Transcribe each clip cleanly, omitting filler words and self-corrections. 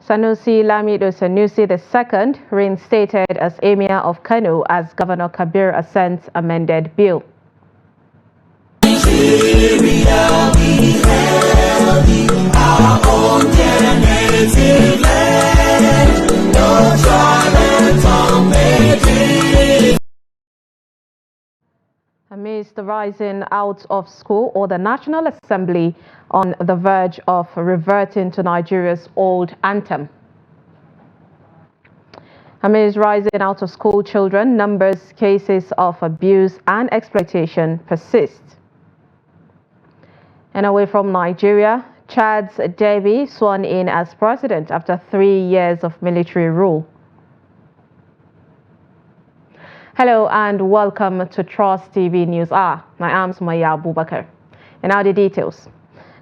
Sanusi Sanusi II, reinstated as Emir of Kano as Governor Kabir assents amended bill. Nigeria, we healthy, our own native land, no challenge on Beijing. Amidst the rising out of school, or the National Assembly on the verge of reverting to Nigeria's old anthem. Amidst rising out of school children, numbers, cases of abuse and exploitation persist. And away from Nigeria, Chad's Deby sworn in as president after 3 years of military rule. Hello and welcome to Trust TV News Hour. I am Sumaya Abubakar. And now the details.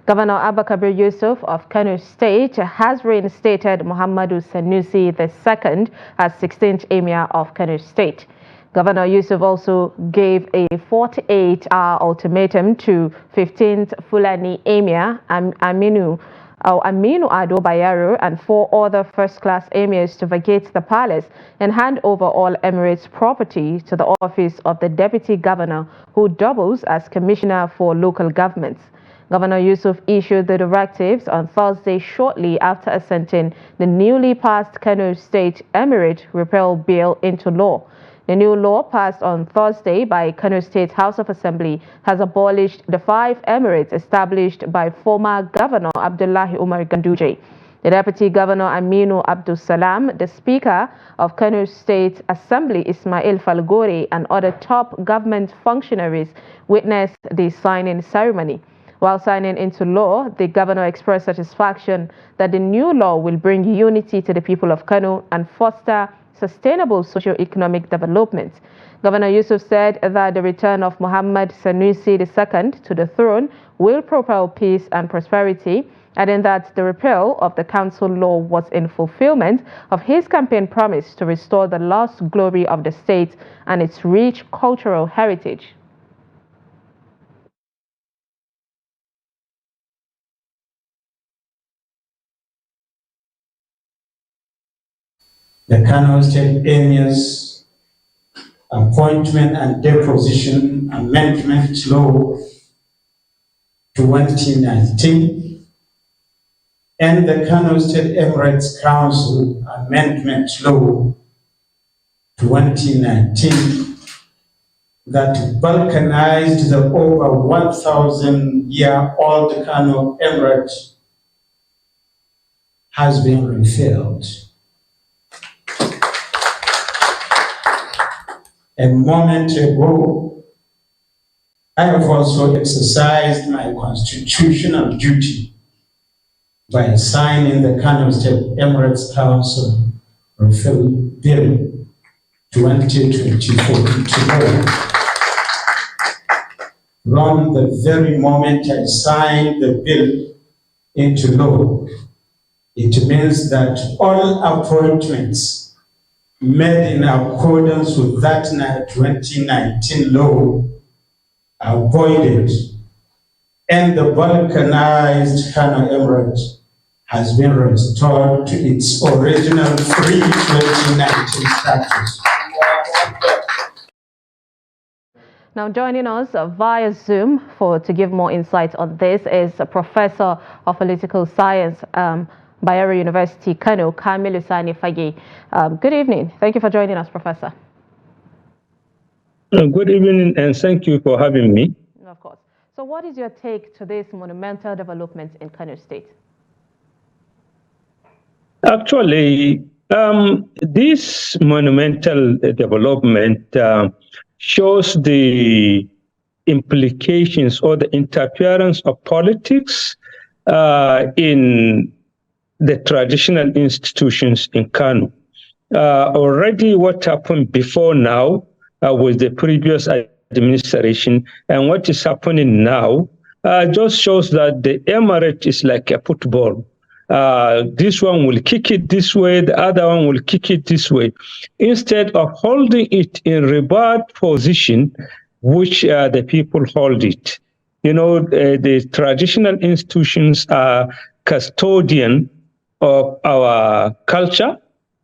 Governor Abakabir Yusuf of Kano State has reinstated Muhammadu Sanusi II as 16th Emir of Kano State. Governor Yusuf also gave a 48-hour ultimatum to 15th Fulani Emir Aminu Ado Bayero and 4 other first-class emirs to vacate the palace and hand over all Emirates property to the office of the deputy governor, who doubles as commissioner for local governments. Governor Yusuf issued the directives on Thursday shortly after assenting the newly passed Kano State Emirate Repeal Bill into law. The new law, passed on Thursday by Kano State House of Assembly, has abolished the 5 emirates established by former Governor Abdullahi Umar Ganduje. The Deputy Governor Aminu Abdul Salam, the Speaker of Kano State Assembly Ismail Falgore, and other top government functionaries witnessed the signing ceremony. While signing into law, the governor expressed satisfaction that the new law will bring unity to the people of Kano and foster sustainable socio-economic development. Governor Yusuf said that the return of Muhammad Sanusi II to the throne will propel peace and prosperity, adding that the repeal of the council law was in fulfillment of his campaign promise to restore the lost glory of the state and its rich cultural heritage. The Kano State Emir's Appointment and Deposition Amendment Law 2019 and the Kano State Emirates Council Amendment Law 2019 that balkanized the over 1,000-year-old Kano Emirate has been repealed. A moment ago, I have also exercised my constitutional duty by signing the Kano State Emirates Council Repeal Bill 2024 into law. From the very moment I signed the bill into law, it means that all appointments made in accordance with that 2019 law are voided, and the balkanized Kano Emirate has been restored to its original pre-2019 status. Now joining us via Zoom to give more insight on this is a professor of political science, Bayero University, Kano, Kamilu Sani Fage. Good evening. Thank you for joining us, Professor. Good evening, and thank you for having me. Of course. So what is your take to this monumental development in Kano State? Actually, this monumental development shows the implications or the interference of politics in the traditional institutions in Kano. Already what happened before now with the previous administration and what is happening now just shows that the emirate is like a football. This one will kick it this way, the other one will kick it this way. Instead of holding it in rebirth position, which the people hold it. You know, the traditional institutions are custodian of our culture,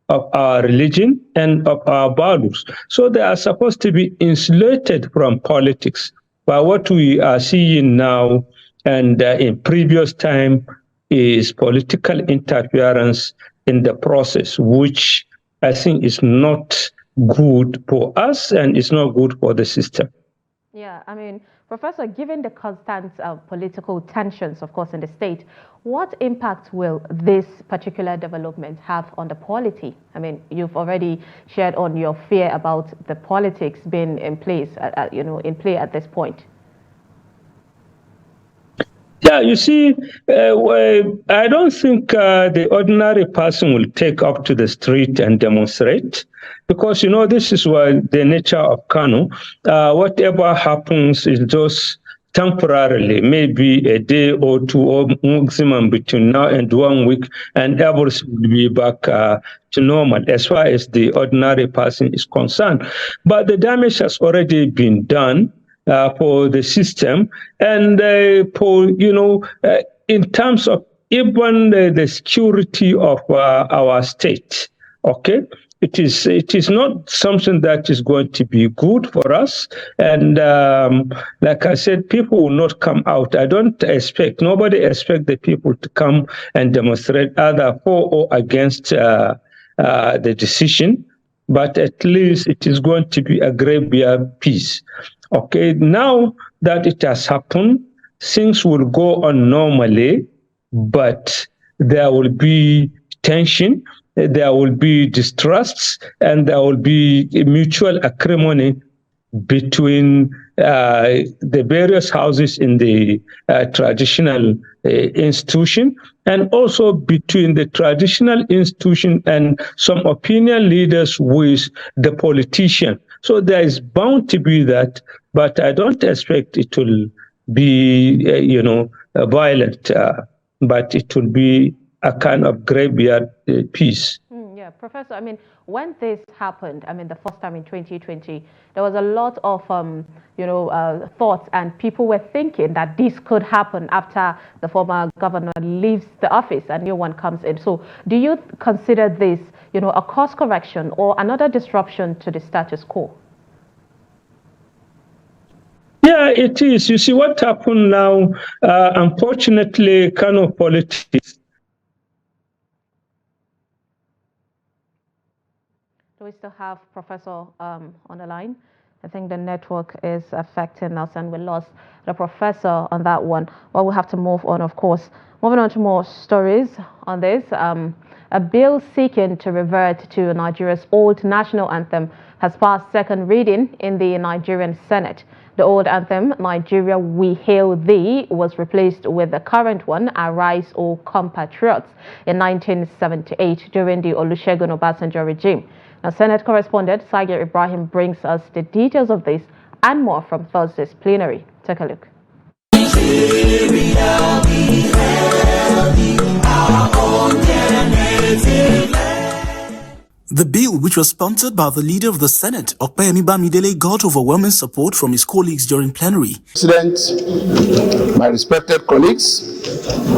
of our religion, and of our values. So they are supposed to be insulated from politics. But what we are seeing now and in previous time is political interference in the process, which I think is not good for us and it's not good for the system. Yeah, I mean, Professor, given the constant political tensions, of course, in the state, what impact will this particular development have on the polity? I mean, you've already shared on your fear about the politics being in place, in play at this point. Yeah, you see, I don't think the ordinary person will take up to the street and demonstrate because, this is what the nature of Kano. Whatever happens is just temporarily, maybe a day or two or maximum between now and 1 week, and everything will be back to normal as far as the ordinary person is concerned. But the damage has already been done. For the system and for in terms of even the security of our state. Okay, it is not something that is going to be good for us. And like I said, people will not come out. Nobody expect the people to come and demonstrate either for or against the decision. But at least it is going to be a graveyard peace. Okay, now that it has happened, things will go on normally, but there will be tension, there will be distrust, and there will be mutual acrimony between the various houses in the traditional institution, and also between the traditional institution and some opinion leaders with the politician. So there is bound to be that, but I don't expect it will be, violent, but it will be a kind of graveyard peace. Yeah, Professor, I mean, when this happened, the first time in 2020, there was a lot of, thoughts, and people were thinking that this could happen after the former governor leaves the office and new one comes in. So do you consider this, a course correction or another disruption to the status quo? Yeah, it is. You see what happened now, unfortunately, Kano politics. Do we still have Professor on the line? I think the network is affecting us and we lost the professor on that one. Well, we'll have to move on, of course. Moving on to more stories on this. A bill seeking to revert to Nigeria's old national anthem has passed second reading in the Nigerian Senate. The old anthem, Nigeria We Hail Thee, was replaced with the current one, Arise, O Compatriots, in 1978 during the Olusegun Obasanjo regime. Now, Senate correspondent Sagir Ibrahim brings us the details of this and more from Thursday's plenary. Take a look. The bill, which was sponsored by the leader of the Senate, Okpeyemi Bamidele, got overwhelming support from his colleagues during plenary. President, my respected colleagues,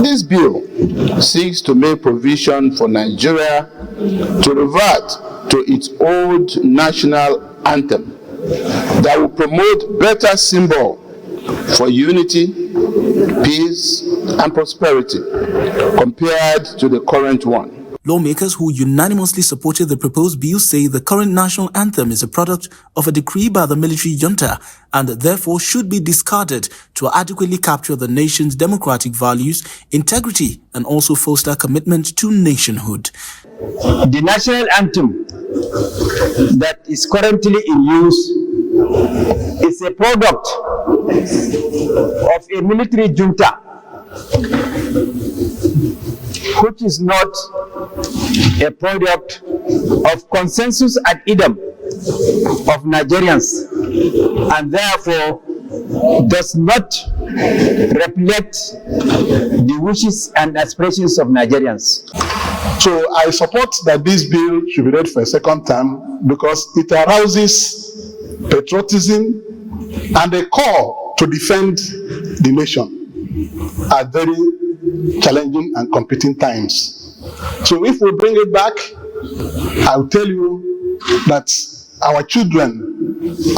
this bill seeks to make provision for Nigeria to revert to its old national anthem that will promote better symbol for unity, peace, and prosperity compared to the current one. Lawmakers who unanimously supported the proposed bill say the current national anthem is a product of a decree by the military junta and therefore should be discarded to adequately capture the nation's democratic values, integrity, and also foster commitment to nationhood. The national anthem that is currently in use is a product of a military junta, which is not a product of consensus ad idem of Nigerians, and therefore does not reflect the wishes and aspirations of Nigerians. So I support that this bill should be read for a second time because it arouses patriotism and a call to defend the nation at very challenging and competing times. So if we bring it back, I'll tell you that our children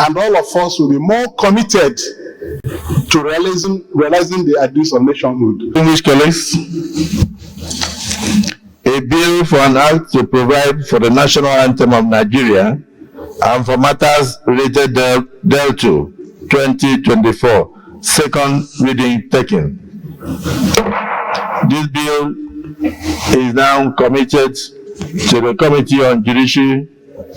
and all of us will be more committed to realizing the ideals of nationhood. English colleagues, a bill for an act to provide for the national anthem of Nigeria and for matters related thereto, 2024, second reading taken. This bill is now committed to the Committee on Judiciary,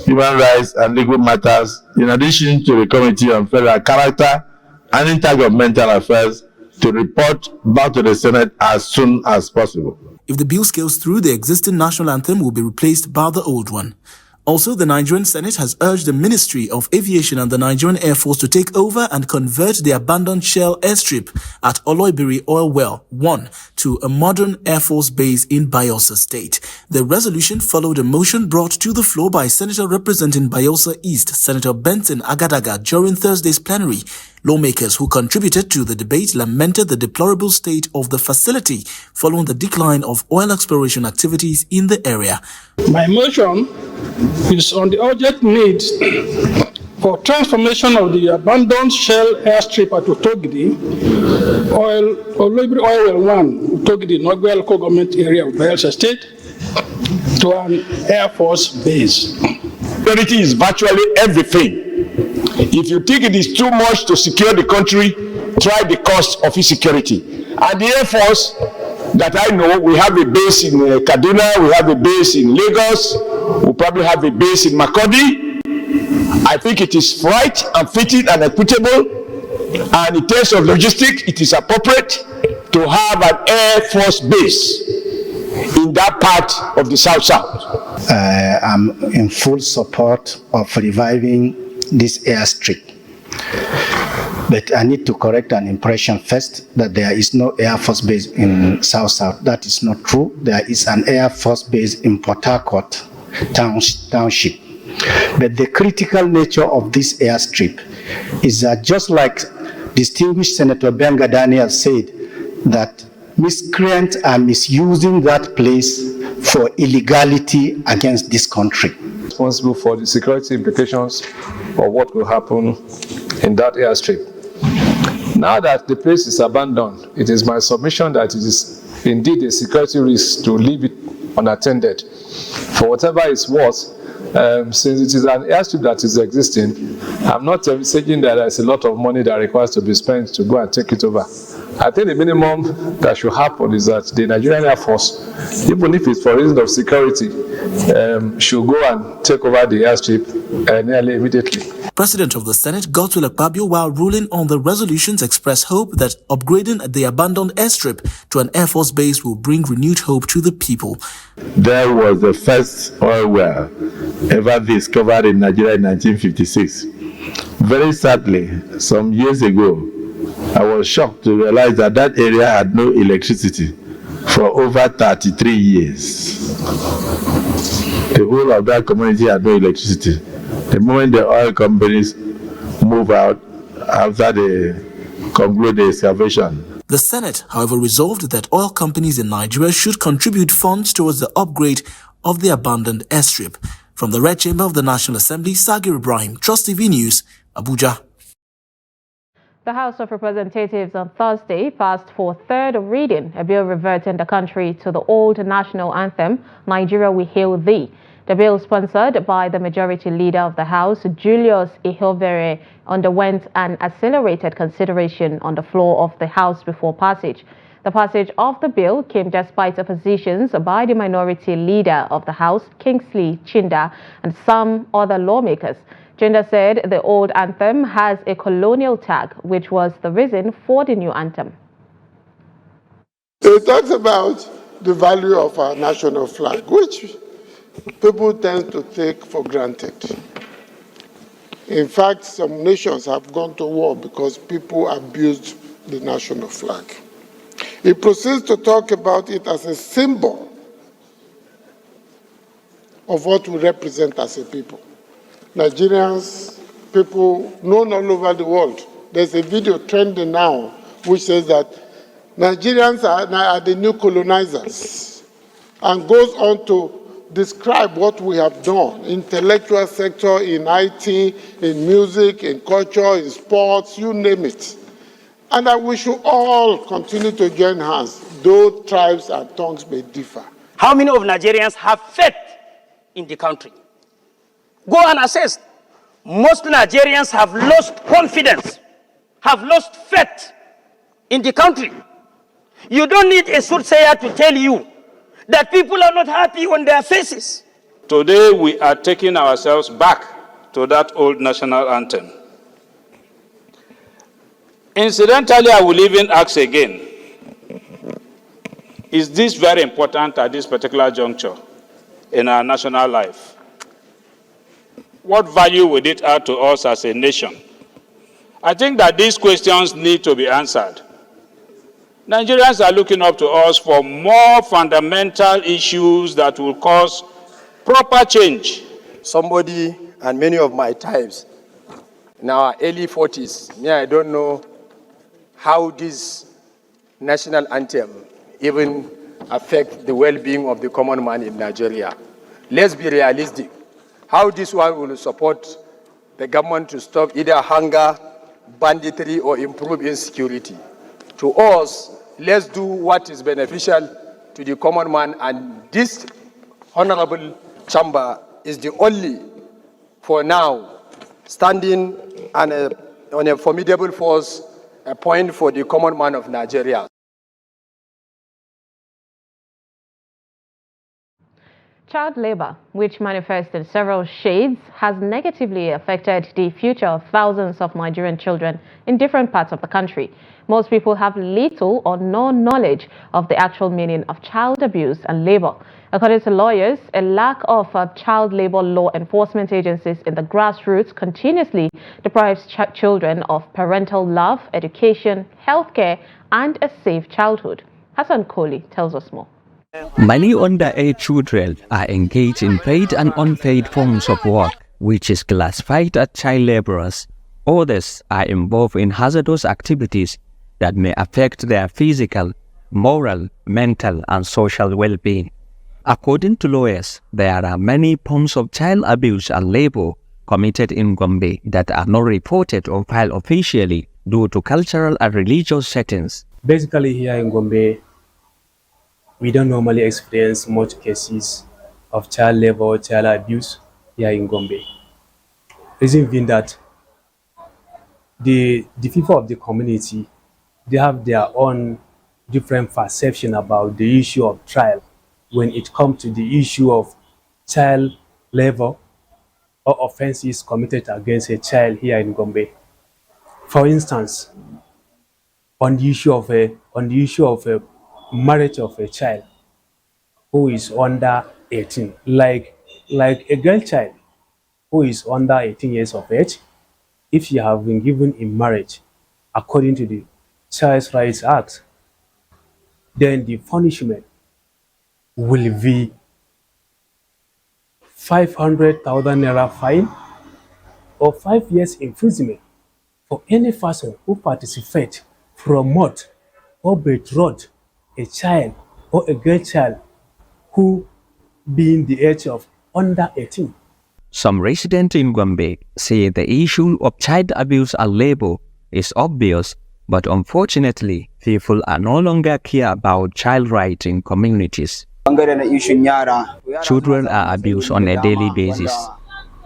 Human Rights and Legal Matters, in addition to the Committee on Federal Character and Intergovernmental Affairs, to report back to the Senate as soon as possible. If the bill scales through, the existing national anthem will be replaced by the old one. Also, the Nigerian Senate has urged the Ministry of Aviation and the Nigerian Air Force to take over and convert the abandoned Shell airstrip at Oloibiri Oil Well 1 to a modern Air Force base in Bayelsa State. The resolution followed a motion brought to the floor by Senator representing Bayelsa East, Senator Benson Agadaga, during Thursday's plenary. Lawmakers who contributed to the debate lamented the deplorable state of the facility following the decline of oil exploration activities in the area. My motion is on the urgent need for transformation of the abandoned Shell airstrip at Utogidi, Oloibiri Oil Well 1, Utogidi, Nogwe local government area of Bayelsa State, to an Air Force base. Security is virtually everything. If you think it is too much to secure the country, try the cost of insecurity. And the Air Force that I know, we have a base in Kaduna, we have a base in Lagos, we probably have a base in Makurdi. I think it is right and fitting and equitable, and in terms of logistics, it is appropriate to have an Air Force base in that part of the South-South. I'm in full support of reviving this airstrip. But I need to correct an impression first that there is no Air Force base in South-South. That is not true. There is an Air Force base in Port Harcourt Township. But the critical nature of this airstrip is that, just like distinguished Senator Benga Daniel said, that miscreants are misusing that place for illegality against this country. Responsible for the security implications of what will happen in that airstrip. Now that the place is abandoned, it is my submission that it is indeed a security risk to leave it unattended. For whatever it's worth, since it is an airstrip that is existing, I'm not envisaging that there's a lot of money that requires to be spent to go and take it over. I think the minimum that should happen is that the Nigerian Air Force, even if it's for reasons of security, should go and take over the airstrip nearly immediately. President of the Senate, Godswill Akpabio, while ruling on the resolutions, expressed hope that upgrading the abandoned airstrip to an Air Force base will bring renewed hope to the people. There was the first oil well ever discovered in Nigeria in 1956. Very sadly, some years ago, I was shocked to realize that that area had no electricity for over 33 years. The whole of that community had no electricity. The moment the oil companies move out after they conclude the excavation. The Senate, however, resolved that oil companies in Nigeria should contribute funds towards the upgrade of the abandoned airstrip. From the Red Chamber of the National Assembly, Sagir Ibrahim, Trust TV News, Abuja. The House of Representatives on Thursday passed for third reading a bill reverting the country to the old national anthem, Nigeria We Hail Thee. The bill, sponsored by the Majority Leader of the House, Julius Ihilvere, underwent an accelerated consideration on the floor of the House before passage. The passage of the bill came despite oppositions by the Minority Leader of the House, Kingsley Chinda, and some other lawmakers. Chinda said the old anthem has a colonial tag, which was the reason for the new anthem. It talks about the value of our national flag, which people tend to take for granted. In fact, some nations have gone to war because people abused the national flag. It proceeds to talk about it as a symbol of what we represent as a people. Nigerians, people known all over the world. There's a video trending now which says that Nigerians are the new colonizers. and goes on to describe what we have done, intellectual sector, in IT, in music, in culture, in sports, you name it. And that we should all continue to join hands, though tribes and tongues may differ. How many of Nigerians have faith in the country? Go and assess. Most Nigerians have lost confidence, have lost faith in the country. You don't need a soothsayer to tell you that people are not happy on their faces. Today we are taking ourselves back to that old national anthem. Incidentally, I will even ask again, is this very important at this particular juncture in our national life? What value would it add to us as a nation? I think that these questions need to be answered. Nigerians are looking up to us for more fundamental issues that will cause proper change. Somebody and many of my types in our early 40s, I don't know how this national anthem even affect the well-being of the common man in Nigeria. Let's be realistic. How this one will support the government to stop either hunger, banditry, or improve insecurity. To us, let's do what is beneficial to the common man, and this honorable chamber is the only, for now, standing on a formidable force, a point for the common man of Nigeria. Child labor, which manifests in several shades, has negatively affected the future of thousands of Nigerian children in different parts of the country. Most people have little or no knowledge of the actual meaning of child abuse and labor. According to lawyers, a lack of child labor law enforcement agencies in the grassroots continuously deprives children of parental love, education, healthcare, and a safe childhood. Hassan Kohli tells us more. Many underage children are engaged in paid and unpaid forms of work, which is classified as child laborers. Others are involved in hazardous activities that may affect their physical, moral, mental, and social well-being. According to lawyers, there are many forms of child abuse and labor committed in Gombe that are not reported or filed officially due to cultural and religious settings. Basically, here in Gombe, we don't normally experience much cases of child labor or child abuse here in Gombe. Reason being that the people of the community, they have their own different perception about the issue of child when it comes to the issue of child labor or offenses committed against a child here in Gombe. For instance, on the issue of a marriage of a child who is under 18, like a girl child who is under 18 years of age, if you have been given in marriage according to the Child Rights Act, then the punishment will be 500,000 naira fine or 5 years imprisonment for any person who participates, promote, or betroth a child or a girl child who being the age of under 18. Some residents in Gombe say the issue of child abuse and labor is obvious, but unfortunately, people are no longer care about child rights in communities. Children are abused on a daily basis.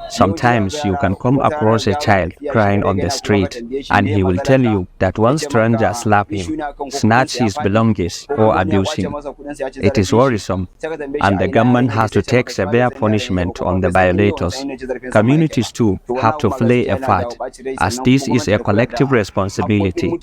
Sometimes you can come across a child crying on the street and he will tell you that one stranger slapped him, snatched his belongings or abused him. It is worrisome and the government has to take severe punishment on the violators. Communities too have to play a part as this is a collective responsibility.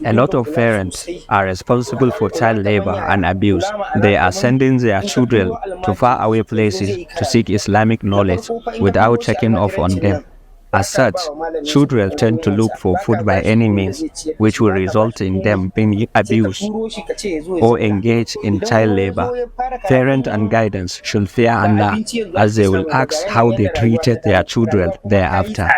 A lot of parents are responsible for child labor and abuse. They are sending their children to faraway places to seek Islamic knowledge without checking up on them. As such, children tend to look for food by any means, which will result in them being abused or engaged in child labor. Parents and guidance should fear Allah, as they will ask how they treated their children thereafter.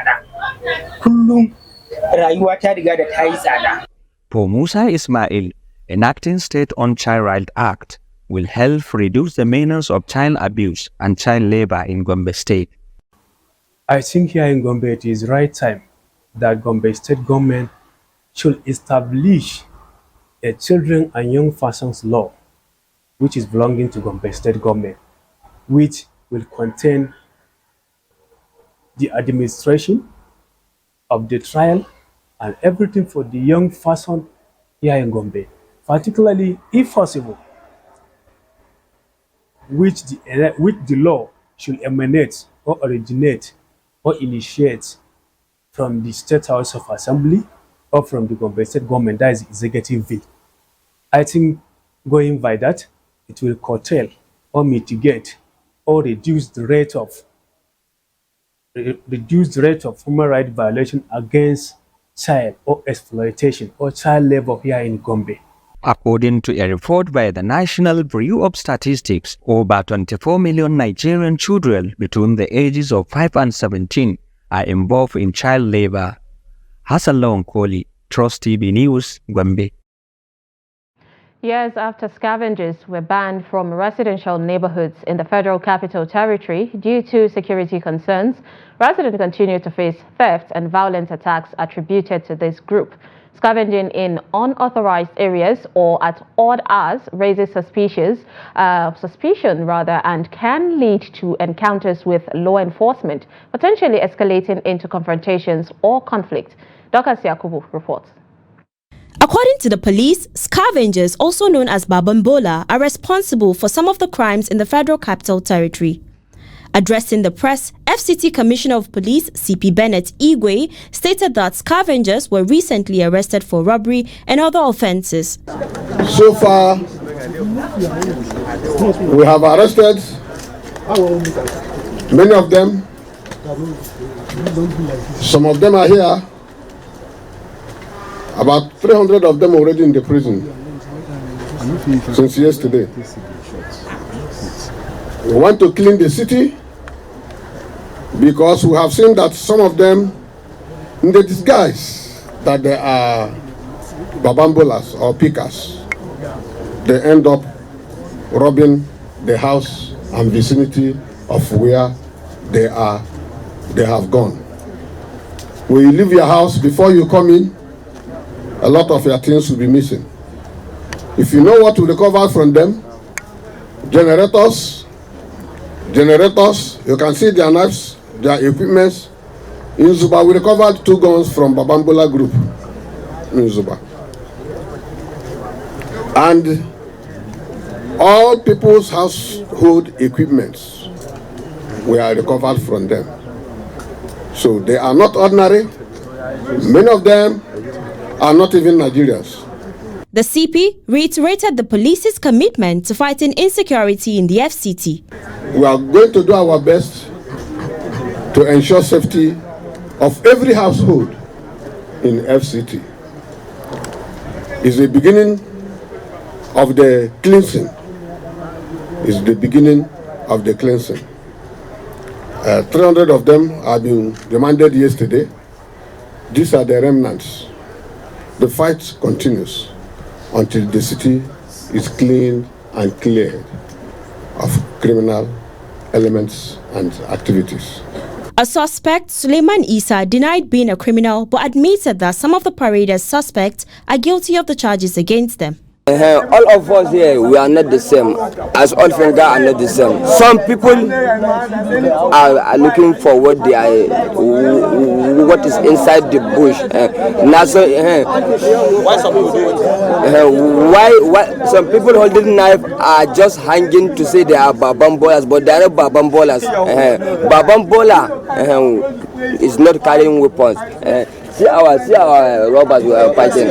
For Musa Ismail, enacting state-owned Child Rights Act will help reduce the menace of child abuse and child labor in Gombe State. I think here in Gombe it is right time that Gombe State government should establish a children and young persons law which is belonging to Gombe State government, which will contain the administration of the trial and everything for the young person here in Gombe, particularly if possible, which the law should emanate or originate or initiate from the State House of Assembly or from the Gombe State government, that is executive V. I think going by that, it will curtail or mitigate or reduce the rate of human rights violation against child or exploitation or child labor here in Gombe. According to a report by the National Bureau of Statistics, over 24 million Nigerian children between the ages of 5 and 17 are involved in child labor. Hassan Lawan Koli, Trust TV News, Gombe. Years after scavengers were banned from residential neighborhoods in the Federal Capital Territory due to security concerns, residents continue to face theft and violent attacks attributed to this group. Scavenging in unauthorized areas or at odd hours raises suspicion and can lead to encounters with law enforcement, potentially escalating into confrontations or conflict. Dr. Yakubu reports. According to the police, scavengers, also known as Babambola, are responsible for some of the crimes in the Federal Capital Territory. Addressing the press, FCT Commissioner of Police CP Bennett Igwe stated that scavengers were recently arrested for robbery and other offences. So far, we have arrested many of them. Some of them are here. About 300 of them already in the prison since yesterday. We want to clean the city because we have seen that some of them, in the disguise that they are babambolas or pickers, they end up robbing the house and vicinity of where they have gone. When you leave your house, before you come in, a lot of your things will be missing. If you know what to recover from them, generators, you can see their knives, their equipments. In Zuba, we recovered 2 guns from Babambola group in Zuba. And all people's household equipments were recovered from them. So they are not ordinary. Many of them are not even Nigerians. The CP reiterated the police's commitment to fighting insecurity in the FCT. We are going to do our best to ensure safety of every household in FCT. It's the beginning of the cleansing. It's the beginning of the cleansing. 300 of them have been remanded yesterday. These are the remnants. The fight continues until the city is cleaned and cleared of criminal elements and activities. A suspect, Suleiman Isa, denied being a criminal but admitted that some of the paraders suspects are guilty of the charges against them. All of us here, we are not the same. As all friends are not the same. Some people are looking for what they are, what is inside the bush. Why some people do it? Why some people holding knife are just hanging to say they are babambolas, but they are not babambolas. Babambola is not carrying weapons. See our robbers we are fighting.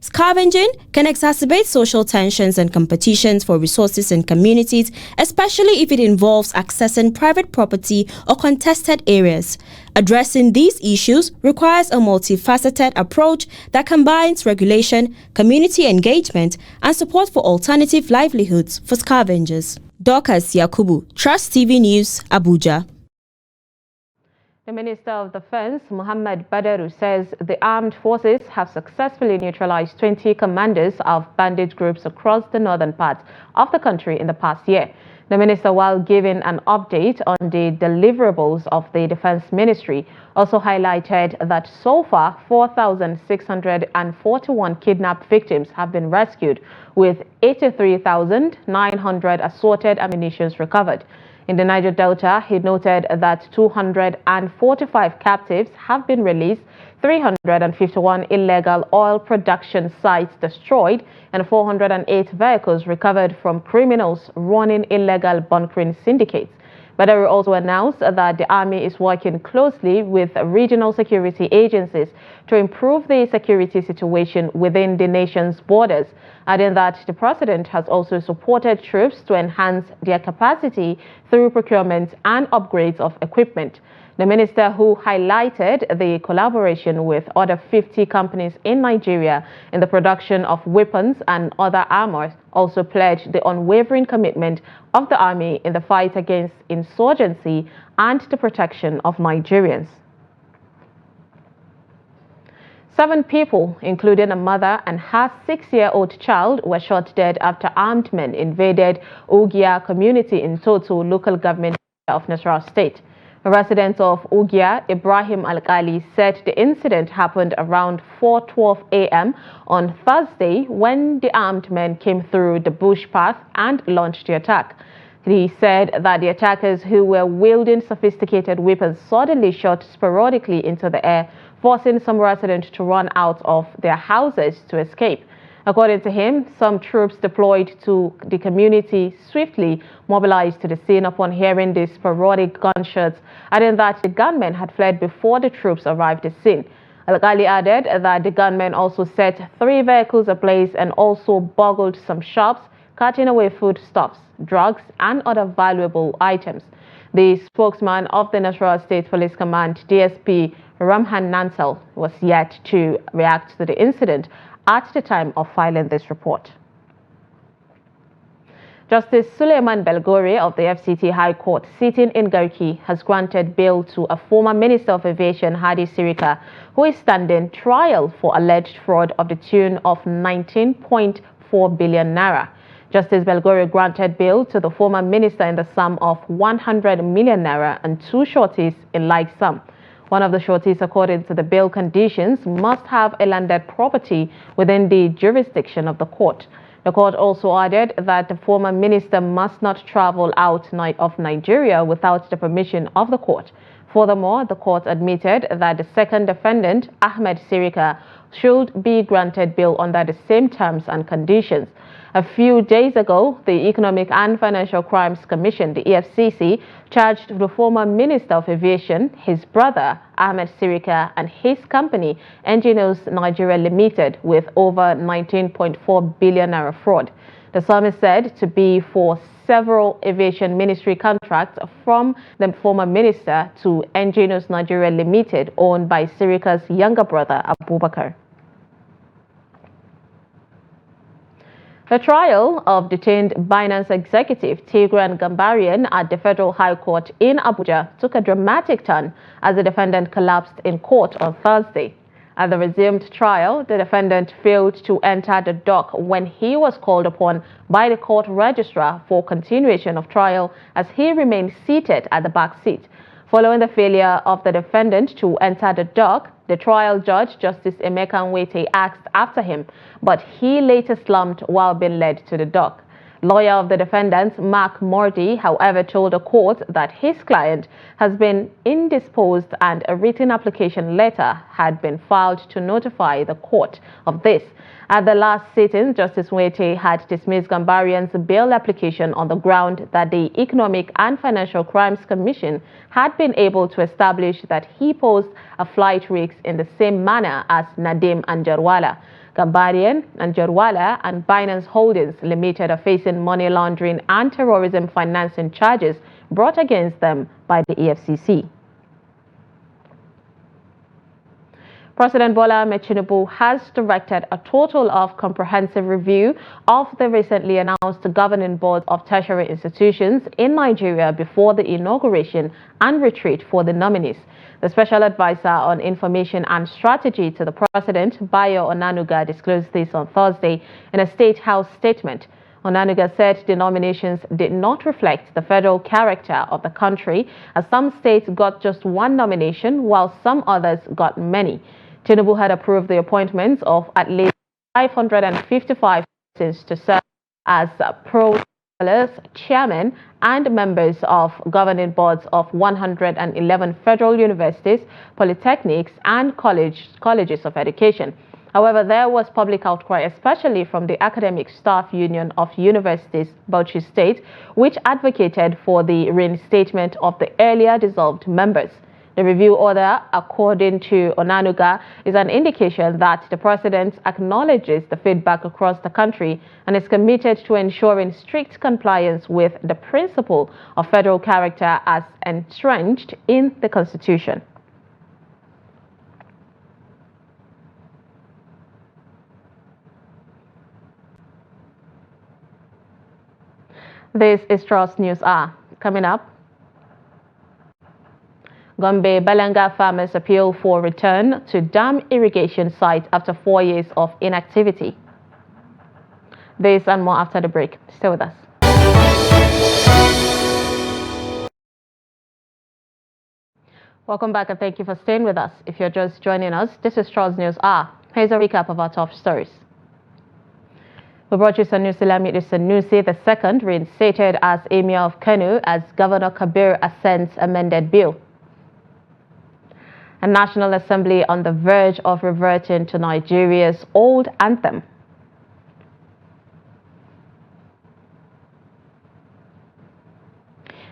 Scavenging can exacerbate social tensions and competitions for resources in communities, especially if it involves accessing private property or contested areas. Addressing these issues requires a multifaceted approach that combines regulation, community engagement, and support for alternative livelihoods for scavengers. Dorcas Yakubu, Trust TV News, Abuja. The Minister of Defense, Muhammad Badaru, says the armed forces have successfully neutralized 20 commanders of bandit groups across the northern part of the country in the past year. The minister, while giving an update on the deliverables of the Defense Ministry, also highlighted that so far 4,641 kidnapped victims have been rescued, with 83,900 assorted ammunition recovered. In the Niger Delta, he noted that 245 captives have been released, 351 illegal oil production sites destroyed, and 408 vehicles recovered from criminals running illegal bunkering syndicates. Badaru also announced that the army is working closely with regional security agencies to improve the security situation within the nation's borders, adding that the president has also supported troops to enhance their capacity through procurement and upgrades of equipment. The minister, who highlighted the collaboration with other 50 companies in Nigeria in the production of weapons and other armor, also pledged the unwavering commitment of the army in the fight against insurgency and the protection of Nigerians. 7 people, including a mother and her 6-year-old child, were shot dead after armed men invaded Ugia community in Toto local government of Nasarawa State. A resident of Ugia, Ibrahim Al-Ghali, said the incident happened around 4:12 a.m. on Thursday when the armed men came through the bush path and launched the attack. He said that the attackers, who were wielding sophisticated weapons, suddenly shot sporadically into the air, forcing some residents to run out of their houses to escape. According to him, some troops deployed to the community swiftly mobilized to the scene upon hearing the sporadic gunshots, adding that the gunmen had fled before the troops arrived at the scene. Al-Ghali added that the gunmen also set 3 vehicles ablaze and also burgled some shops, cutting away foodstuffs, drugs, and other valuable items. The spokesman of the Nasarawa State Police Command, DSP Ramhan Nansel, was yet to react to the incident at the time of filing this report. Justice Suleiman Belgore of the FCT High Court, sitting in Garki, has granted bail to a former Minister of Aviation, Hadi Sirika, who is standing trial for alleged fraud of the tune of 19.4 billion naira. Justice Belgore granted bail to the former minister in the sum of 100 million naira and 2 shorties in like sum. One of the shorties, according to the bail conditions, must have a landed property within the jurisdiction of the court. The court also added that the former minister must not travel out of Nigeria without the permission of the court. Furthermore, the court admitted that the second defendant, Ahmed Sirika, should be granted bail under the same terms and conditions. A few days ago, the Economic and Financial Crimes Commission, the EFCC, charged the former Minister of Aviation, his brother, Ahmed Sirika, and his company, Engineers Nigeria Limited, with over 19.4 billion naira fraud. The sum is said to be for several aviation ministry contracts from the former minister to Engineers Nigeria Limited, owned by Sirika's younger brother, Abubakar. The trial of detained Binance executive Tigran Gambarian at the Federal High Court in Abuja took a dramatic turn as the defendant collapsed in court on Thursday. At the resumed trial, the defendant failed to enter the dock when he was called upon by the court registrar for continuation of trial, as he remained seated at the back seat. Following the failure of the defendant to enter the dock, the trial judge, Justice Emeka Nwete, asked after him, but he later slumped while being led to the dock. Lawyer of the defendant, Mark Mordi, however, told the court that his client has been indisposed and a written application letter had been filed to notify the court of this. At the last sitting, Justice Nwete had dismissed Gambarian's bail application on the ground that the Economic and Financial Crimes Commission had been able to establish that he posed a flight risk in the same manner as Nadeem Anjarwala. Gambarian, Anjarwala, and Binance Holdings Limited are facing money laundering and terrorism financing charges brought against them by the EFCC. President Bola Ahmed Tinubu has directed a total of comprehensive review of the recently announced governing board of tertiary institutions in Nigeria before the inauguration and retreat for the nominees. The Special Advisor on Information and Strategy to the President, Bayo Onanuga, disclosed this on Thursday in a State House statement. Onanuga said the nominations did not reflect the federal character of the country, as some states got just one nomination while some others got many. Tinubu had approved the appointments of at least 555 persons to serve as pro-scholars, chairmen, and members of governing boards of 111 federal universities, polytechnics, and colleges of education. However, there was public outcry, especially from the Academic Staff Union of Universities, Bauchi State, which advocated for the reinstatement of the earlier dissolved members. The review order, according to Onanuga, is an indication that the president acknowledges the feedback across the country and is committed to ensuring strict compliance with the principle of federal character as entrenched in the Constitution. This is Trust News Hour. Coming up, Gombe Balanga farmers appeal for return to dam irrigation site after 4 years of inactivity. This and more after the break. Stay with us. Welcome back and thank you for staying with us. If you're just joining us, this is Trust News Hour. Here's a recap of our top stories. We brought you Sanusi Sanusi II, reinstated as Emir of Kano as Governor Kabir assents amended bill. A National Assembly on the verge of reverting to Nigeria's old anthem.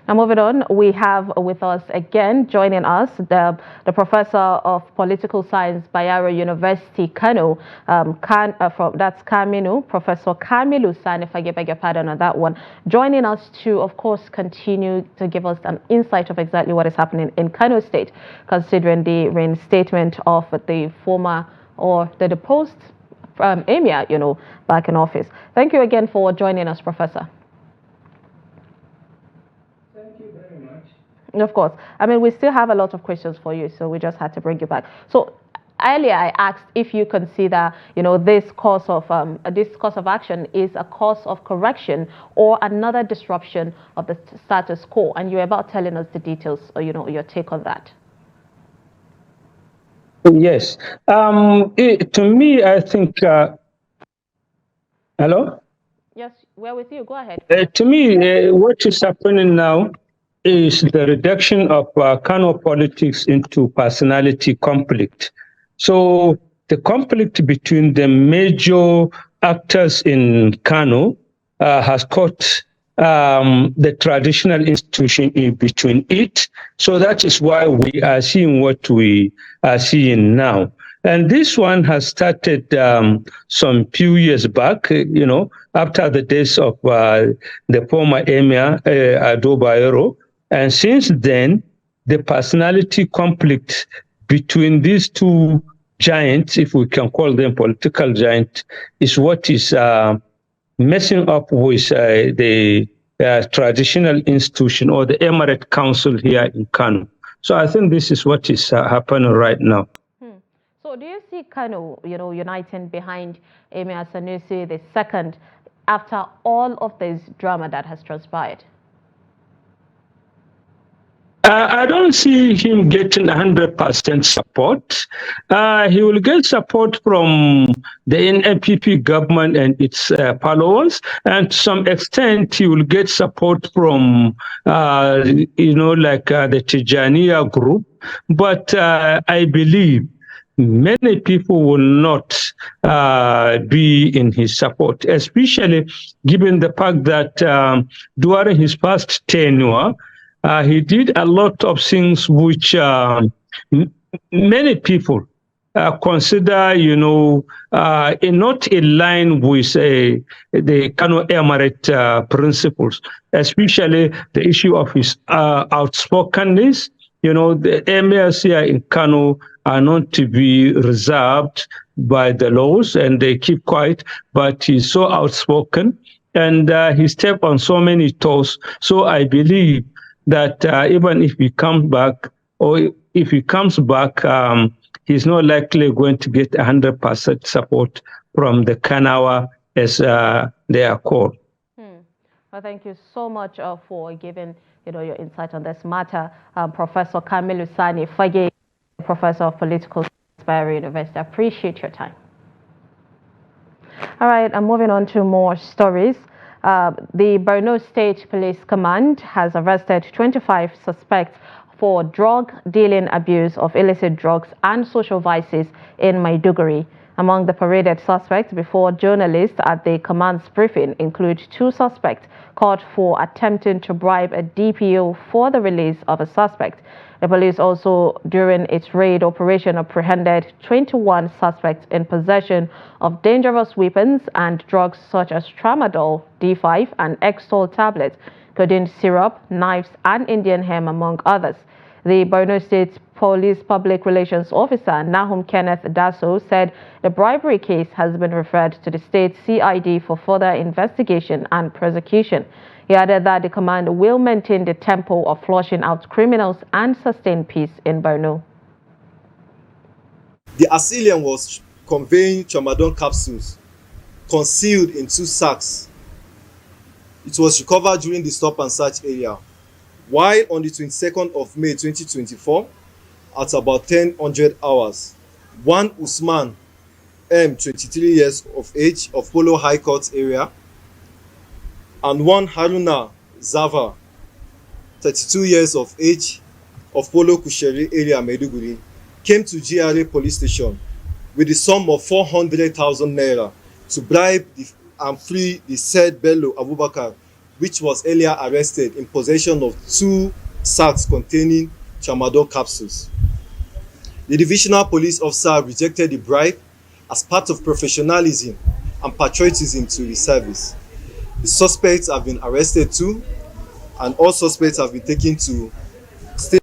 Now moving on, we have with us again, joining us, the Professor of Political Science, Bayero University, Kano, that's Kaminu, Professor Kamilu San, if I beg your pardon on that one, joining us to, of course, continue to give us an insight of exactly what is happening in Kano State, considering the reinstatement of the former or the deposed Emir, back in office. Thank you again for joining us, Professor. Of course. I mean, we still have a lot of questions for you, so we just had to bring you back. So earlier I asked if you consider, this course of action is a course of correction or another disruption of the status quo, and you're about telling us the details, or, your take on that. Yes. To me, I think. Hello? Yes, we're with you. Go ahead. To me, what is happening now is the reduction of Kano politics into personality conflict. So the conflict between the major actors in Kano has caught the traditional institution in between it. So that is why we are seeing what we are seeing now. And this one has started some few years back, after the death of the former Emir, Ado Bayero. And since then, the personality conflict between these two giants, if we can call them political giants, is what is messing up with the traditional institution or the Emirate Council here in Kano. So I think this is what is happening right now. So do you see Kano, uniting behind Emir Sanusi II after all of this drama that has transpired? I don't see him getting 100% support. He will get support from the NPP government and its followers, and to some extent he will get support from, the Tijaniya group. But I believe many people will not be in his support, especially given the fact that during his first tenure, he did a lot of things which many people consider, not in line with the Kano Emirate principles, especially the issue of his outspokenness The emirs here in Kano are known to be reserved by the laws and they keep quiet, but he's so outspoken and he stepped on so many toes. So I believe that even if he comes back, or if he comes back, he's not likely going to get 100% support from the Kanawa, as they are called. Well, thank you so much for giving your insight on this matter, Professor Kamilu Sani Fage, Professor of Political Science at Bayero University. I appreciate your time. All right, I'm moving on to more stories. The Borno State Police Command has arrested 25 suspects for drug dealing, abuse of illicit drugs and social vices in Maiduguri. Among the paraded suspects before journalists at the command's briefing include 2 suspects caught for attempting to bribe a DPO for the release of a suspect. The police also, during its raid operation, apprehended 21 suspects in possession of dangerous weapons and drugs such as tramadol, D5 and Extol tablets, codeine syrup, knives and Indian hemp, among others. The Borno State Police Public Relations Officer, Nahum Kenneth Daso, said the bribery case has been referred to the state CID for further investigation and prosecution. He added that the command will maintain the tempo of flushing out criminals and sustain peace in Borno. The assailant was conveying tramadol capsules concealed in 2 sacks. It was recovered during the stop and search area. While on the 22nd of May 2024, at about 10:00 hours, one Usman M, 23 years of age, of Polo High Court area, and one Haruna Zava, 32 years of age, of Polo Kusheri area, Maiduguri, came to GRA police station with the sum of 400,000 naira to bribe and free the said Bello Abubakar, which was earlier arrested in possession of 2 sacks containing tramadol capsules. The divisional police officer rejected the bribe as part of professionalism and patriotism to the service. The suspects have been arrested too, and all suspects have been taken to State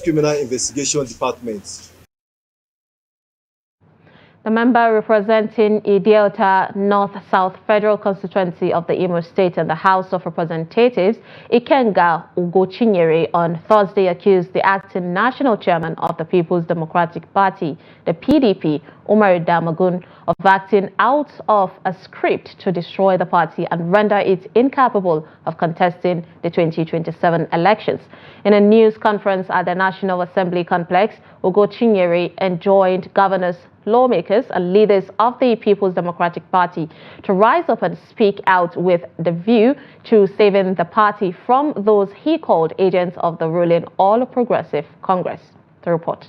Criminal Investigation Department. The member representing Idelta North-South Federal Constituency of the Imo State in the House of Representatives, Ikenga Ugochinyere, on Thursday accused the acting national chairman of the People's Democratic Party, the PDP, Umar Damagun, of acting out of a script to destroy the party and render it incapable of contesting the 2027 elections. In a news conference at the National Assembly complex, Ugochinyere enjoined governors, lawmakers and leaders of the People's Democratic Party to rise up and speak out with the view to saving the party from those he called agents of the ruling All Progressive Congress. The report.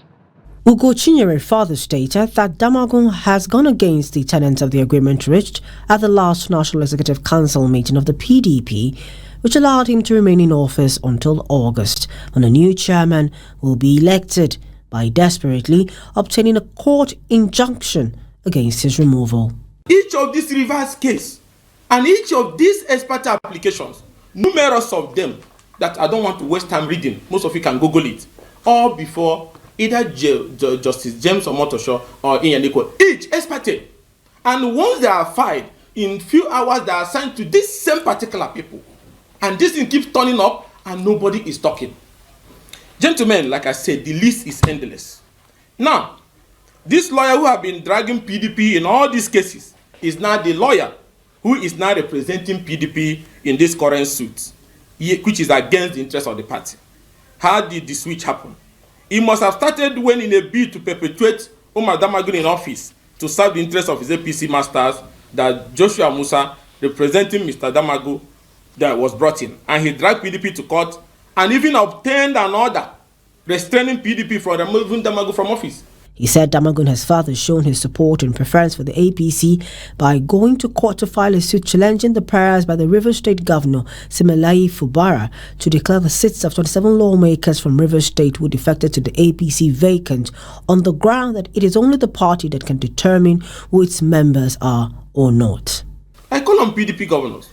Ugochinyere further stated that Damagun has gone against the tenets of the agreement reached at the last National Executive Council meeting of the PDP, which allowed him to remain in office until August, when a new chairman will be elected, by desperately obtaining a court injunction against his removal. Each of these reverse case and each of these expert applications, numerous of them that I don't want to waste time reading, most of you can Google it, all before either Justice James Omotosho or Iyaniko, each expert. And once they are filed, in few hours they are assigned to these same particular people. And this thing keeps turning up and nobody is talking. Gentlemen, like I said, the list is endless. Now, this lawyer who have been dragging PDP in all these cases is now the lawyer who is now representing PDP in this current suit, which is against the interest of the party. How did the switch happen? It must have started when, in a bid to perpetuate Umar Damagun in office to serve the interest of his APC masters, that Joshua Musa, representing Mr. Damagun, that was brought in. And he dragged PDP to court and even obtained an order restraining PDP from removing Damagun from office. He said Damagun has further shown his support and preference for the APC by going to court to file a suit challenging the prayers by the Rivers State Governor, Simelai Fubara, to declare the seats of 27 lawmakers from Rivers State who defected to the APC vacant on the ground that it is only the party that can determine who its members are or not. I call on PDP governors,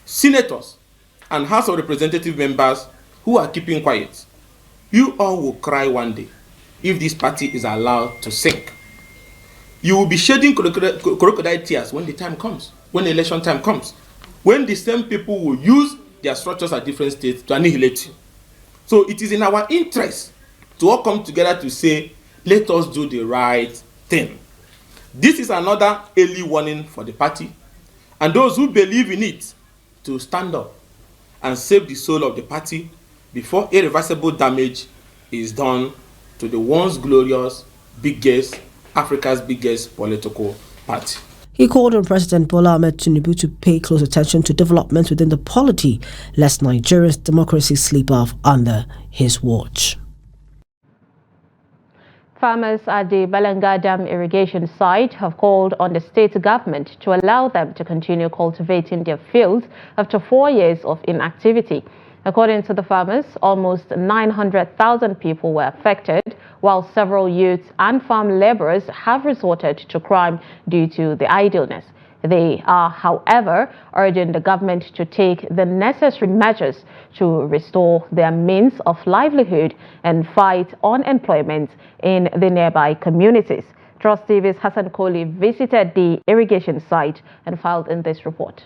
senators, and House of Representative members who are keeping quiet. You all will cry one day if this party is allowed to sink. You will be shedding crocodile tears when the time comes, when the election time comes, when the same people will use their structures at different states to annihilate you. So it is in our interest to all come together to say, let us do the right thing. This is another early warning for the party and those who believe in it to stand up and save the soul of the party before irreversible damage is done to the once glorious, Africa's biggest political party. He called on President Bola Ahmed Tinubu to pay close attention to developments within the polity, lest Nigeria's democracy sleep off under his watch. Farmers at the Balanga Dam irrigation site have called on the state government to allow them to continue cultivating their fields after 4 years of inactivity. According to the farmers, almost 900,000 people were affected, while several youths and farm laborers have resorted to crime due to the idleness. They are, however, urging the government to take the necessary measures to restore their means of livelihood and fight unemployment in the nearby communities. Trust TV's Hassan Koli visited the irrigation site and filed in this report.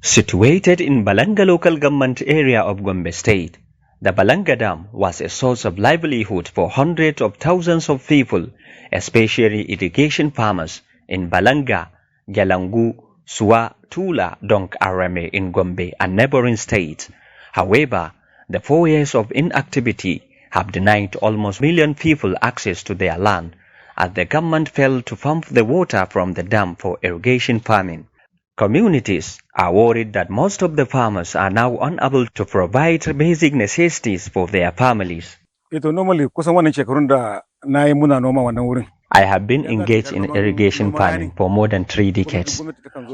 Situated in Balanga local government area of Gombe State, the Balanga Dam was a source of livelihood for hundreds of thousands of people, especially irrigation farmers in Balanga, Galangu, Suwa, Tula, Donk Arame in Gombe and neighboring states. However, the 4 years of inactivity have denied almost 1 million people access to their land, as the government failed to pump the water from the dam for irrigation farming. Communities are worried that most of the farmers are now unable to provide basic necessities for their families. I have been engaged in irrigation farming for more than 3 decades.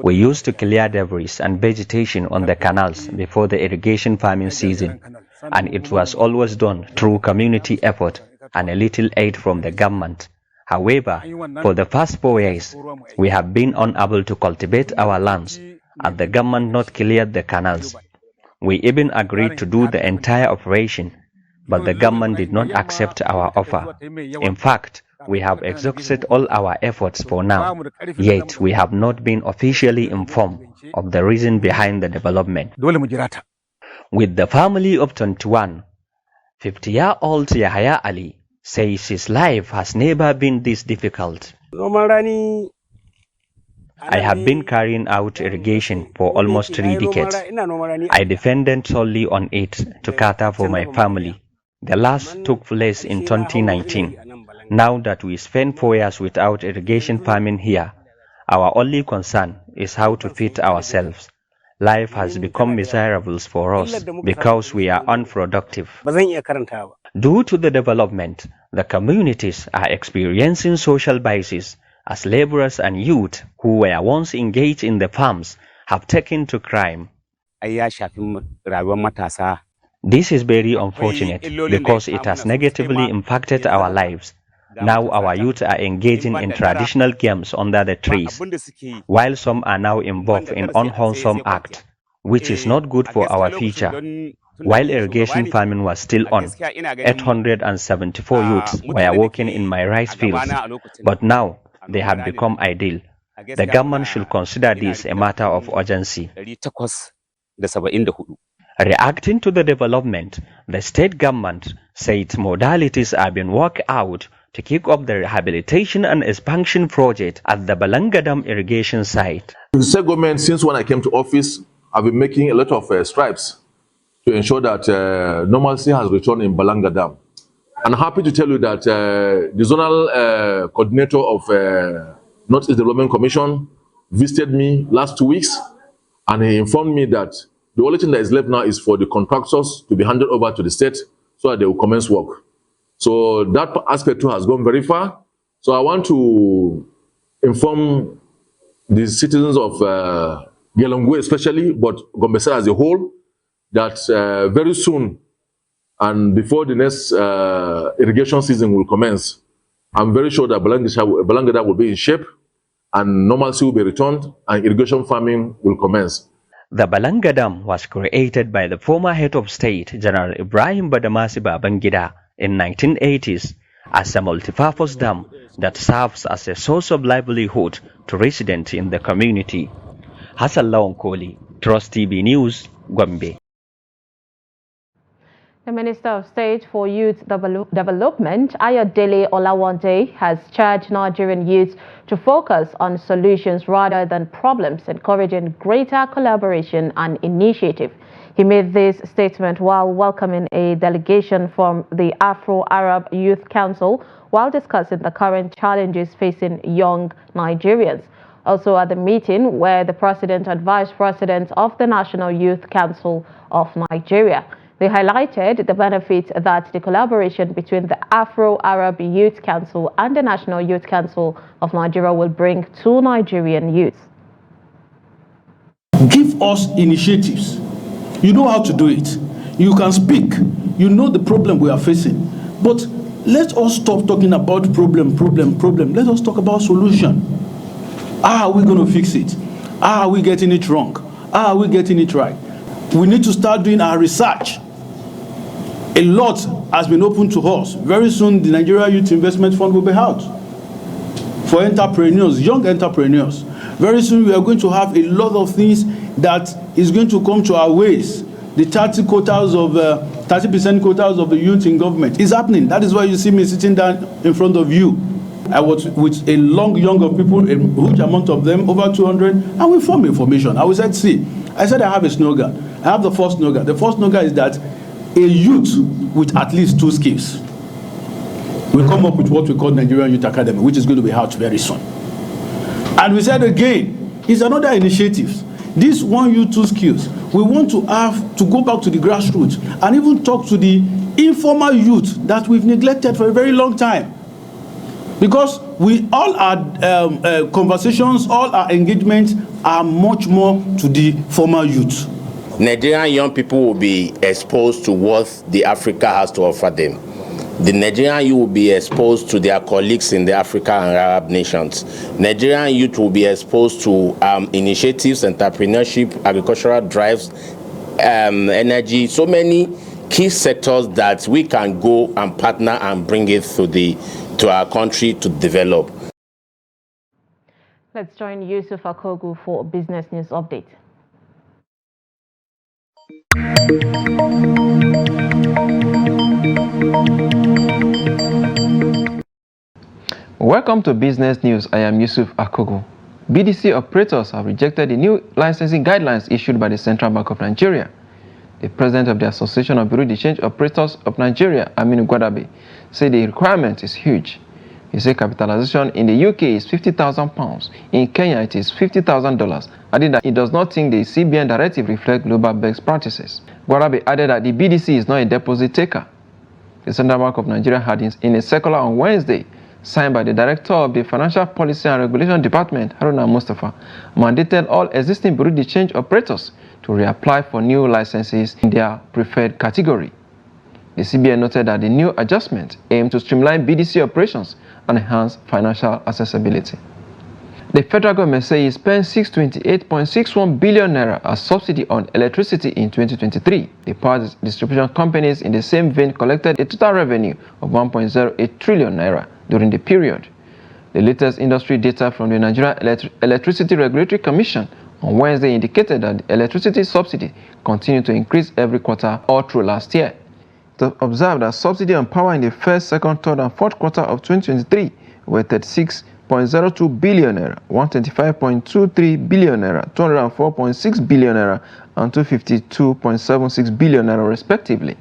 We used to clear debris and vegetation on the canals before the irrigation farming season, and it was always done through community effort and a little aid from the government. However, for the past 4 years, we have been unable to cultivate our lands, and the government not cleared the canals. We even agreed to do the entire operation, but the government did not accept our offer. In fact, we have exhausted all our efforts for now, yet we have not been officially informed of the reason behind the development. With the family of 21, 50-year-old Yahya Ali says his life has never been this difficult. I have been carrying out irrigation for almost 3 decades. I depended solely on it to cater for my family. The last took place in 2019. Now that we spent 4 years without irrigation farming here, our only concern is how to feed ourselves. Life has become miserable for us because we are unproductive. Due to the development, the communities are experiencing social biases as laborers and youth who were once engaged in the farms have taken to crime. This is very unfortunate because it has negatively impacted our lives. Now our youth are engaging in traditional games under the trees, while some are now involved in unwholesome acts, which is not good for our future. While irrigation farming was still on, 874 youths were working in my rice fields, but now they have become idle. The government should consider this a matter of urgency. Reacting to the development, the state government said modalities are being worked out to kick off the rehabilitation and expansion project at the Balanga Dam irrigation site. The state government, since when I came to office, I've been making a lot of strides to ensure that normalcy has returned in Balanga Dam. I'm happy to tell you that the zonal coordinator of Northeast Development Commission visited me last 2 weeks, and he informed me that the only thing that is left now is for the contractors to be handed over to the state so that they will commence work. So that aspect too has gone very far. So I want to inform the citizens of Galangu especially, but Gombe State as a whole, that very soon and before the next irrigation season will commence, I'm very sure that Balanga Dam will be in shape and normalcy will be returned and irrigation farming will commence. The Balanga Dam was created by the former head of state, General Ibrahim Badamasi Babangida, in 1980s as a multipurpose dam that serves as a source of livelihood to residents in the community. Hassan Lawan Koli, Trust TV News, Gombe. The Minister of State for Youth Development, Ayodele Olawande, has charged Nigerian youths to focus on solutions rather than problems, encouraging greater collaboration and initiative. He made this statement while welcoming a delegation from the Afro-Arab Youth Council while discussing the current challenges facing young Nigerians. Also at the meeting were the President and Vice President of the National Youth Council of Nigeria. They highlighted the benefits that the collaboration between the Afro-Arab Youth Council and the National Youth Council of Nigeria will bring to Nigerian youth. Give us initiatives. You know how to do it. You can speak. You know the problem we are facing. But let us stop talking about problem. Let us talk about solution. How are we going to fix it? How are we getting it wrong? How are we getting it right? We need to start doing our research. A lot has been opened to us. Very soon, the Nigeria Youth Investment Fund will be out for entrepreneurs, young entrepreneurs. Very soon, we are going to have a lot of things that is going to come to our ways. The 30% quotas of the youth in government is happening. That is why you see me sitting down in front of you. I was with a young of people, a huge amount of them, over 200, and we formed a formation. I said, see, I said I have a slogan. I have the first slogan. The first slogan is that a youth with at least 2 skills will come up with what we call Nigerian Youth Academy, which is going to be out very soon. And we said again, it's another initiative. This 1 youth 2 skills, we want to have to go back to the grassroots and even talk to the informal youth that we've neglected for a very long time. Because all our conversations, all our engagements are much more to the formal youth. Nigerian young people will be exposed to what the Africa has to offer them. The Nigerian youth will be exposed to their colleagues in the Africa and Arab nations. Nigerian youth will be exposed to initiatives, entrepreneurship, agricultural drives, energy, so many key sectors that we can go and partner and bring it to our country to develop. Let's join Yusuf Akogu for Business News Update. Welcome to Business News. I am Yusuf Akogu. BDC operators have rejected the new licensing guidelines issued by the Central Bank of Nigeria. The president of the Association of Bureau de Change Operators of Nigeria, Aminu Gwadabe, said the requirement is huge. He said capitalization in the UK is £50,000. In Kenya, it is $50,000, adding that he does not think the CBN directive reflects global best practices. Gwadabe added that the BDC is not a deposit taker. The Central Bank of Nigeria had, in a circular on Wednesday, signed by the Director of the Financial Policy and Regulation Department, Haruna Mustafa, mandated all existing Bureau de Change operators to reapply for new licenses in their preferred category. The CBN noted that the new adjustment aimed to streamline BDC operations and enhance financial accessibility. The federal government says it spent 628.61 billion naira as subsidy on electricity in 2023. The power distribution companies in the same vein collected a total revenue of 1.08 trillion naira during the period. The latest industry data from the Nigerian Electricity Regulatory Commission on Wednesday indicated that the electricity subsidy continued to increase every quarter all through last year. It observed that subsidy on power in the first, second, third, and fourth quarter of 2023 were 36.02 billion naira, 125.23 billion naira, 204.6 billion naira, and 252.76 billion naira respectively.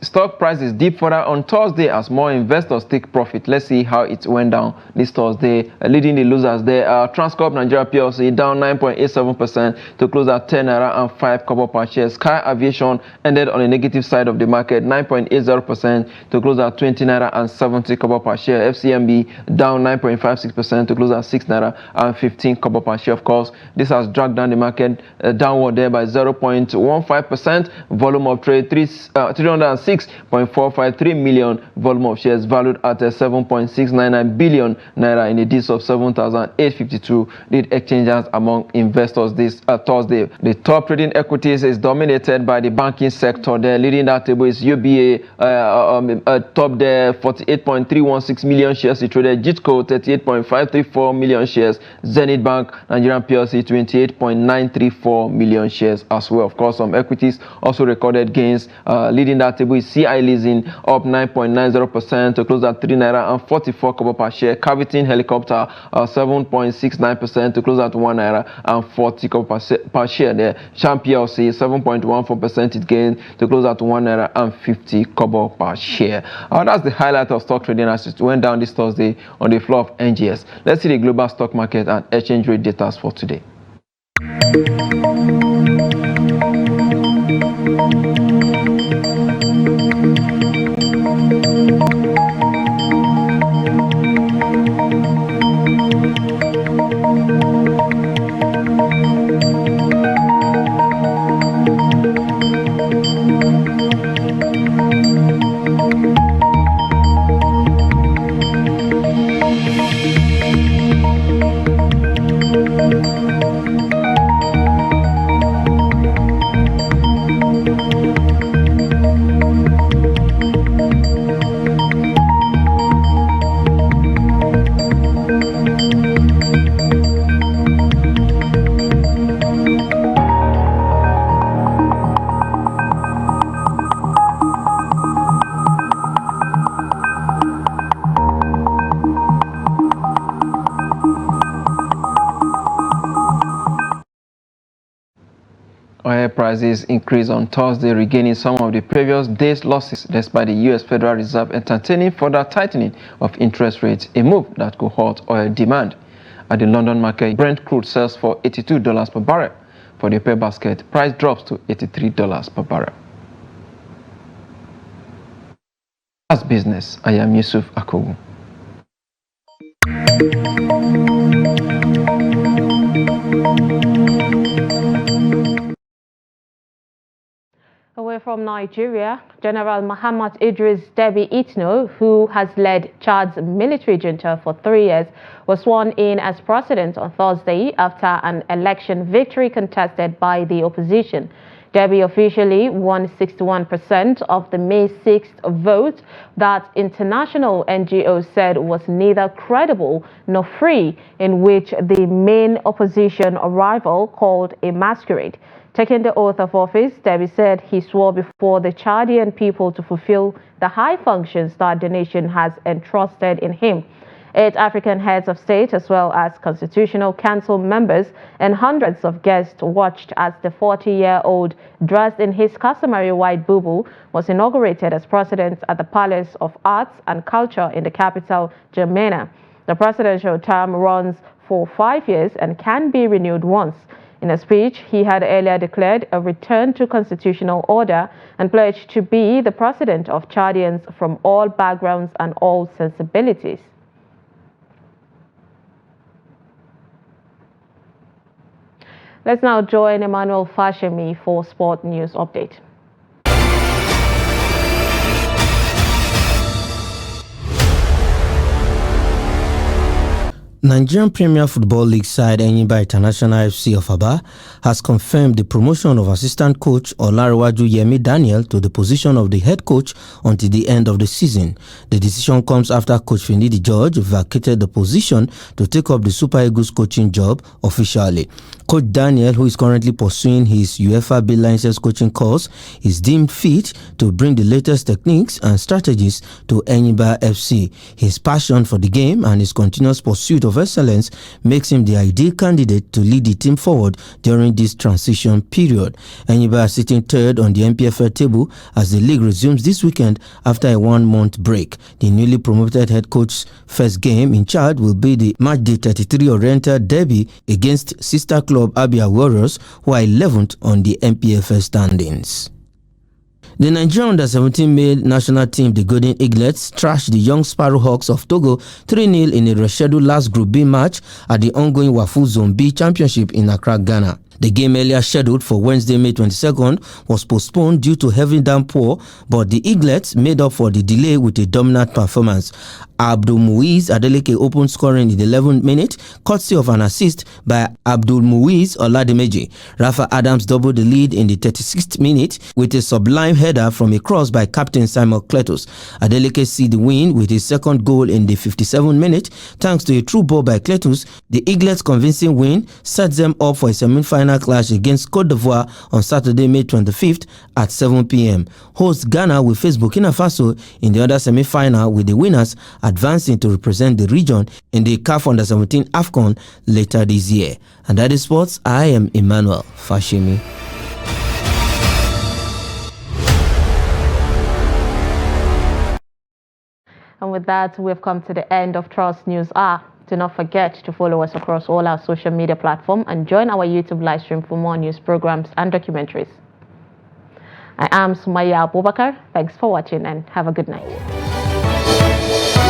Stock prices dipped further on Thursday as more investors take profit. Let's see how it went down this Thursday. Leading the losers there are Transcorp Nigeria PLC down 9.87% to close at 10 naira and 5 kobo per share. Sky Aviation ended on the negative side of the market, 9.80% to close at 20 naira and 70 kobo per share. FCMB down 9.56% to close at 6 naira and 15 kobo per share. Of course, this has dragged down the market downward there by 0.15%. Volume of trade 306 6.453 million, volume of shares valued at 7.699 billion naira in a days of 7,852 lead exchanges among investors this Thursday. The top trading equities is dominated by the banking sector. The leading that table is UBA, top there 48.316 million shares. It traded Jitco 38.534 million shares. Zenith Bank Nigerian PLC 28.934 million shares as well. Of course, some equities also recorded gains. Leading that table is CI Leasing up 9.90% to close at 3 naira and 44 kobo per share. Cavitin Helicopter 7.69% to close at 1 naira and 40 kobo per share. There, Sham PLC 7.14% it gained to close at 1 naira and 50 kobo per share. That's the highlight of stock trading as it went down this Thursday on the floor of NGS. Let's see the global stock market and exchange rate data for today. Oil prices increased on Thursday, regaining some of the previous day's losses despite the U.S. Federal Reserve entertaining further tightening of interest rates, a move that could halt oil demand. At the London market, Brent crude sells for $82 per barrel. For the oil basket, price drops to $83 per barrel. As business, I am Yusuf Akogu. Away from Nigeria, General Muhammad Idris Deby Itno, who has led Chad's military junta for 3 years, was sworn in as president on Thursday after an election victory contested by the opposition. Deby officially won 61% of the May 6th vote that international NGOs said was neither credible nor free, in which the main opposition rival called a masquerade. Taking the oath of office, Deby said he swore before the Chadian people to fulfill the high functions that the nation has entrusted in him. 8 African heads of state, as well as Constitutional Council members and hundreds of guests, watched as the 40-year-old, dressed in his customary white bubu, was inaugurated as president at the Palace of Arts and Culture in the capital, N'Djamena. The presidential term runs for 5 years and can be renewed once. In a speech, he had earlier declared a return to constitutional order and pledged to be the president of Chadians from all backgrounds and all sensibilities. Let's now join Emmanuel Fashemi for Sport News Update. Nigerian Premier Football League side Enyimba International FC of Aba has confirmed the promotion of assistant coach Olarewaju Yemi Daniel to the position of the head coach until the end of the season. The decision comes after Coach Finidi George vacated the position to take up the Super Eagles coaching job officially. Coach Daniel, who is currently pursuing his UEFA B license coaching course, is deemed fit to bring the latest techniques and strategies to Enyimba FC. His passion for the game and his continuous pursuit of excellence makes him the ideal candidate to lead the team forward during this transition period. Enyimba is sitting third on the NPFL table as the league resumes this weekend after a 1-month break. The newly promoted head coach's first game in charge will be the matchday 33 oriented derby against sister club Abia Warriors, who are 11th on the NPFL standings. The Nigerian Under-17 male national team, the Golden Eaglets, trashed the Young Sparrowhawks of Togo 3-0 in a rescheduled last Group B match at the ongoing Wafu Zone B Championship in Accra, Ghana. The game earlier scheduled for Wednesday, May 22nd was postponed due to heavy downpour, but the Eaglets made up for the delay with a dominant performance. Abdul Muiz Adeleke opened scoring in the 11th minute, courtesy of an assist by Abdul Muiz Oladimeji. Rafa Adams doubled the lead in the 36th minute with a sublime header from a cross by captain Simon Kletos. Adeleke sealed the win with his second goal in the 57th minute. Thanks to a through ball by Kletos, the Eaglets' convincing win sets them up for a semi-final clash against Cote d'Ivoire on Saturday, May 25th at 7 p.m. Host Ghana will face Burkina Faso in the other semi-final, with the winners advancing to represent the region in the CAF Under-17 AFCON later this year. And that is sports. I am Emmanuel Fashimi. And with that, we've come to the end of Trust News Hour. Do not forget to follow us across all our social media platforms and join our YouTube live stream for more news programs and documentaries. I am Sumaya Abubakar. Thanks for watching and have a good night.